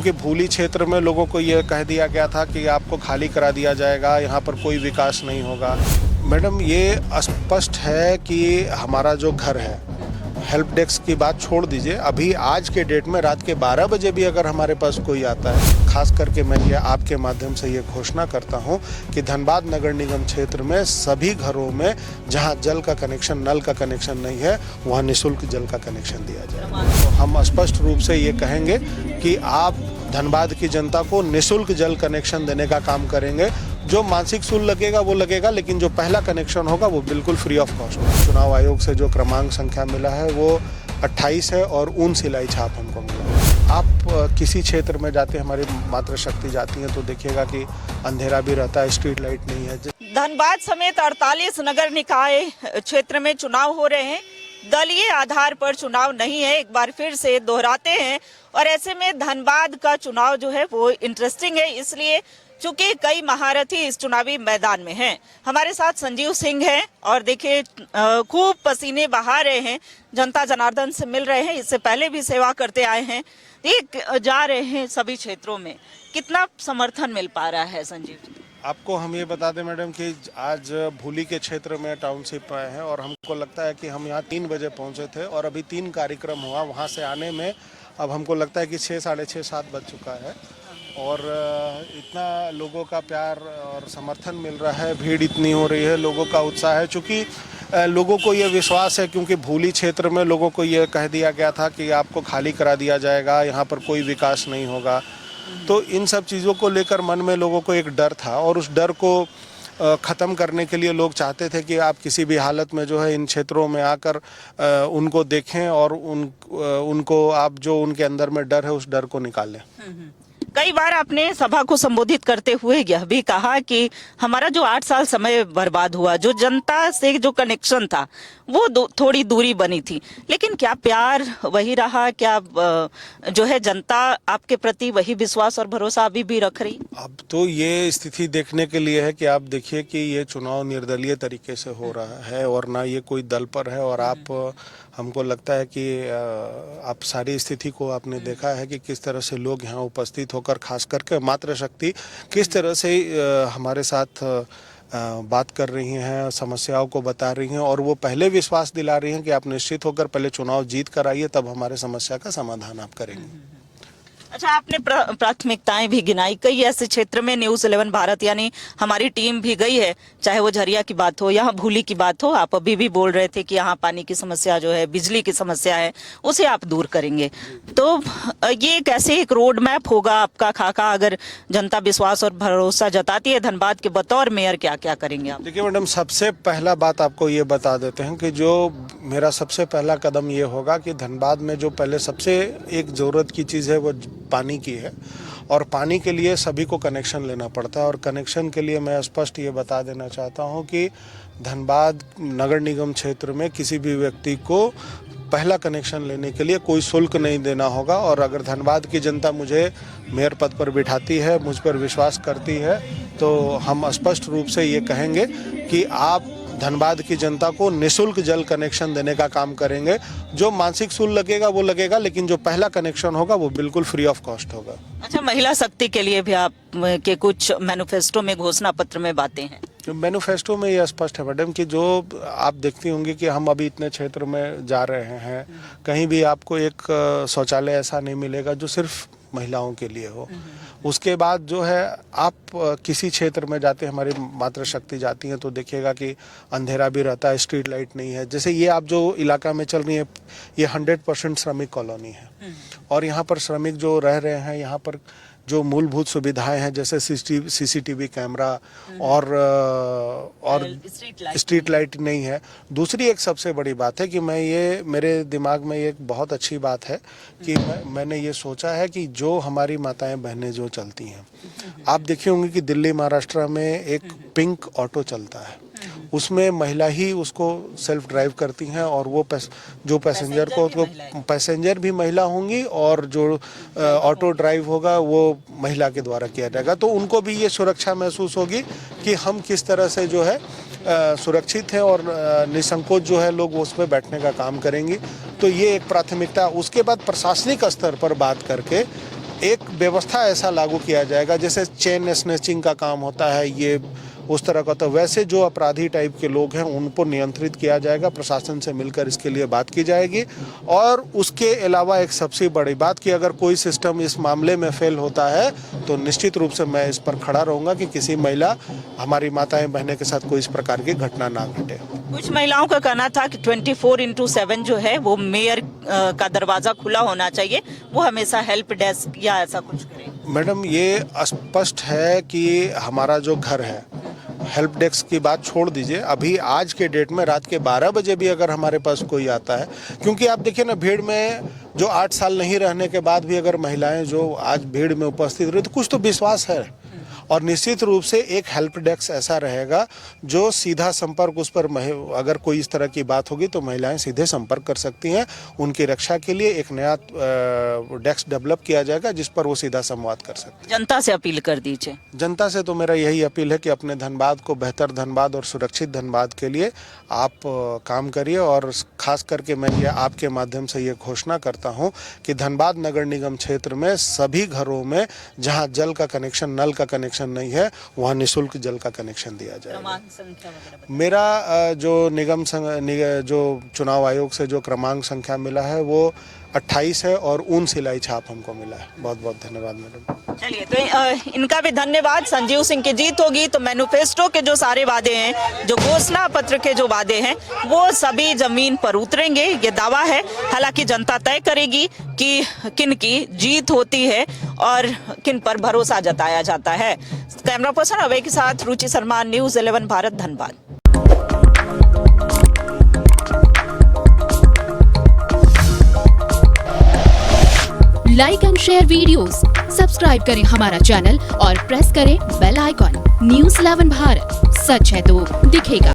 कि भूली क्षेत्र में लोगों को ये कह दिया गया था कि आपको खाली करा दिया जाएगा, यहाँ पर कोई विकास नहीं होगा। मैडम, ये स्पष्ट है कि हमारा जो घर है, हेल्प डेस्क की बात छोड़ दीजिए, अभी आज के डेट में रात के 12 बजे भी अगर हमारे पास कोई आता है, खास करके मैं ये आपके माध्यम से ये घोषणा करता हूँ कि धनबाद नगर निगम क्षेत्र में सभी घरों में जहाँ जल का कनेक्शन, नल का कनेक्शन नहीं है, वहाँ निःशुल्क जल का कनेक्शन दिया जाए। तो हम स्पष्ट रूप से ये कहेंगे कि आप धनबाद की जनता को निःशुल्क जल कनेक्शन देने का काम करेंगे। जो मानसिक शुल्क लगेगा वो लगेगा, लेकिन जो पहला कनेक्शन होगा वो बिल्कुल फ्री ऑफ कॉस्ट होगा। चुनाव आयोग से जो क्रमांक संख्या मिला है वो 28 है और ऊन सिलाई छाप हमको मिला। आप किसी क्षेत्र में जाते, हमारी मातृशक्ति जाती है, तो देखिएगा कि अंधेरा भी रहता है, स्ट्रीट लाइट नहीं है। धनबाद समेत 48 नगर निकाय क्षेत्र में चुनाव हो रहे हैं। दलीय आधार पर चुनाव नहीं है, एक बार फिर से दोहराते हैं। और ऐसे में धनबाद का चुनाव जो है वो इंटरेस्टिंग है, इसलिए चूंकि कई महारथी इस चुनावी मैदान में हैं। हमारे साथ संजीव सिंह हैं और देखिए खूब पसीने बहा रहे हैं, जनता जनार्दन से मिल रहे हैं, इससे पहले भी सेवा करते आए हैं, जा रहे हैं सभी क्षेत्रों में। कितना समर्थन मिल पा रहा है संजीव जी? आपको हम ये बता दें मैडम कि आज भूली के क्षेत्र में टाउनशिप आए हैं और हमको लगता है कि हम यहाँ 3 बजे पहुँचे थे और अभी 3 कार्यक्रम हुआ। वहाँ से आने में अब हमको लगता है कि 6, साढ़े 6, 7 बज चुका है और इतना लोगों का प्यार और समर्थन मिल रहा है, भीड़ इतनी हो रही है, लोगों का उत्साह है। चूँकि लोगों को ये विश्वास है, क्योंकि भूली क्षेत्र में लोगों को ये कह दिया गया था कि आपको खाली करा दिया जाएगा, यहाँ पर कोई विकास नहीं होगा। तो इन सब चीज़ों को लेकर मन में लोगों को एक डर था और उस डर को ख़त्म करने के लिए लोग चाहते थे कि आप किसी भी हालत में जो है इन क्षेत्रों में आकर उनको देखें और उनको आप जो उनके अंदर में डर है उस डर को निकालें। कई बार आपने सभा को संबोधित करते हुए यह भी कहा कि हमारा जो 8 साल समय बर्बाद हुआ, जो जनता से जो कनेक्शन था वो थोड़ी दूरी बनी थी, लेकिन क्या प्यार वही रहा? क्या जो है जनता आपके प्रति वही विश्वास और भरोसा अभी भी रख रही? अब तो ये स्थिति देखने के लिए है कि आप देखिए कि ये चुनाव निर्दलीय तरीके से हो रहा है और ना ये कोई दल पर है और आप हमको लगता है कि आप सारी स्थिति को आपने देखा है कि किस तरह से लोग यहाँ उपस्थित होकर, खास करके मातृशक्ति किस तरह से हमारे साथ बात कर रही हैं, समस्याओं को बता रही हैं और वो पहले विश्वास दिला रही हैं कि आप निश्चित होकर पहले चुनाव जीत कर आइए, तब हमारे समस्या का समाधान आप करेंगे। अच्छा, आपने प्राथमिकताएं भी गिनाई। कई ऐसे क्षेत्र में न्यूज़ 11 भारत यानी हमारी टीम भी गई है, चाहे वो झरिया की बात हो, यहाँ भूली की बात हो। आप अभी भी बोल रहे थे कि यहाँ पानी की समस्या जो है, बिजली की समस्या है, उसे आप दूर करेंगे। तो ये कैसे एक रोड मैप होगा आपका खाका, अगर जनता विश्वास और भरोसा जताती है धनबाद के बतौर मेयर, क्या क्या करेंगे आप? देखिए मैडम, सबसे पहला बात आपको ये बता देते हैं कि जो मेरा सबसे पहला कदम ये होगा कि धनबाद में जो पहले सबसे एक ज़रूरत की चीज़ है वो पानी की है और पानी के लिए सभी को कनेक्शन लेना पड़ता है और कनेक्शन के लिए मैं स्पष्ट ये बता देना चाहता हूँ कि धनबाद नगर निगम क्षेत्र में किसी भी व्यक्ति को पहला कनेक्शन लेने के लिए कोई शुल्क नहीं देना होगा। और अगर धनबाद की जनता मुझे मेयर पद पर बिठाती है, मुझ पर विश्वास करती है, तो हम स्पष्ट रूप से ये कहेंगे कि आप धनबाद की जनता को निःशुल्क जल कनेक्शन देने का काम करेंगे। जो मानसिक शुल्क लगेगा वो लगेगा, लेकिन जो पहला कनेक्शन होगा वो बिल्कुल फ्री ऑफ कॉस्ट होगा। अच्छा, महिला शक्ति के लिए भी आप के कुछ मैनिफेस्टो में, घोषणा पत्र में बातें हैं? मैनिफेस्टो में ये स्पष्ट है मैडम कि जो आप देखती होंगी कि हम अभी इतने क्षेत्र में जा रहे हैं, कहीं भी आपको एक शौचालय ऐसा नहीं मिलेगा जो सिर्फ महिलाओं के लिए हो। उसके बाद जो है आप किसी क्षेत्र में जाते, हमारी मातृशक्ति जाती हैं, तो देखिएगा कि अंधेरा भी रहता है, स्ट्रीट लाइट नहीं है। जैसे ये आप जो इलाका में चल रही है, ये 100% श्रमिक कॉलोनी है और यहाँ पर श्रमिक जो रह रहे हैं, यहाँ पर जो मूलभूत सुविधाएं हैं जैसे सीसीटीवी कैमरा और स्ट्रीट लाइट नहीं है। दूसरी एक सबसे बड़ी बात है कि मेरे दिमाग में एक बहुत अच्छी बात है कि मैंने ये सोचा है कि जो हमारी माताएं बहनें जो चलती हैं, आप देखे होंगे कि दिल्ली महाराष्ट्र में एक पिंक ऑटो चलता है, उसमें महिला ही उसको सेल्फ ड्राइव करती हैं और वो जो पैसेंजर भी महिला होंगी और जो ऑटो ड्राइव होगा वो महिला के द्वारा किया जाएगा। तो उनको भी ये सुरक्षा महसूस होगी कि हम किस तरह से जो है सुरक्षित हैं और निसंकोच जो है लोग उस पर बैठने का काम करेंगी। तो ये एक प्राथमिकता। उसके बाद प्रशासनिक स्तर पर बात करके एक व्यवस्था ऐसा लागू किया जाएगा जैसे चेन स्नैचिंग का काम होता है, ये उस तरह का, तो वैसे जो अपराधी टाइप के लोग हैं उनको नियंत्रित किया जाएगा। प्रशासन से मिलकर इसके लिए बात की जाएगी। और उसके अलावा एक सबसे बड़ी बात कि अगर कोई सिस्टम इस मामले में फेल होता है तो निश्चित रूप से मैं इस पर खड़ा रहूँगा कि किसी महिला, हमारी माताएं बहनें के साथ कोई इस प्रकार की घटना ना घटे। कुछ महिलाओं का कहना था कि 24/7 जो है वो मेयर का दरवाजा खुला होना चाहिए, वो हमेशा हेल्प डेस्क या ऐसा कुछ करे। मैडम, ये स्पष्ट है कि हमारा जो घर है, हेल्प डेस्क की बात छोड़ दीजिए, अभी आज के डेट में रात के 12 बजे भी अगर हमारे पास कोई आता है, क्योंकि आप देखिए ना, भीड़ में जो 8 साल नहीं रहने के बाद भी अगर महिलाएं जो आज भीड़ में उपस्थित रही, तो कुछ तो विश्वास है। और निश्चित रूप से एक हेल्प डेस्क ऐसा रहेगा जो सीधा संपर्क उस पर, अगर कोई इस तरह की बात होगी तो महिलाएं सीधे संपर्क कर सकती हैं। उनकी रक्षा के लिए एक नया डेस्क डेवलप किया जाएगा जिस पर वो सीधा संवाद कर सकते हैं। जनता से अपील कर दीजिए। जनता से तो मेरा यही अपील है कि अपने धनबाद को बेहतर धनबाद और सुरक्षित धनबाद के लिए आप काम करिए। और खास करके मैं ये आपके माध्यम से ये घोषणा करता हूँ कि धनबाद नगर निगम क्षेत्र में सभी घरों में जहाँ जल का कनेक्शन, नल का कनेक्शन नहीं है, वहाँ निःशुल्क जल का कनेक्शन दिया जाएगा। मेरा जो चुनाव आयोग से जो क्रमांक संख्या मिला है वो 28 है और 3 सिलाई छाप हमको मिला है। बहुत बहुत धन्यवाद मैडम। चलिए, तो इनका भी धन्यवाद। संजीव सिंह की जीत होगी तो मैनिफेस्टो के जो सारे वादे हैं, जो घोषणा पत्र के जो वादे हैं, वो सभी जमीन पर उतरेंगे, ये दावा है। हालांकि जनता तय करेगी कि किन की जीत होती है और किन पर भरोसा जताया जाता है। कैमरा पर्सन अभय के साथ Ruchi Sharma, news 11 Bharat, Dhanbad. Like and share videos, subscribe करें हमारा चैनल और प्रेस करें बेल आइकॉन। न्यूज़ 11 भारत, सच है तो दिखेगा।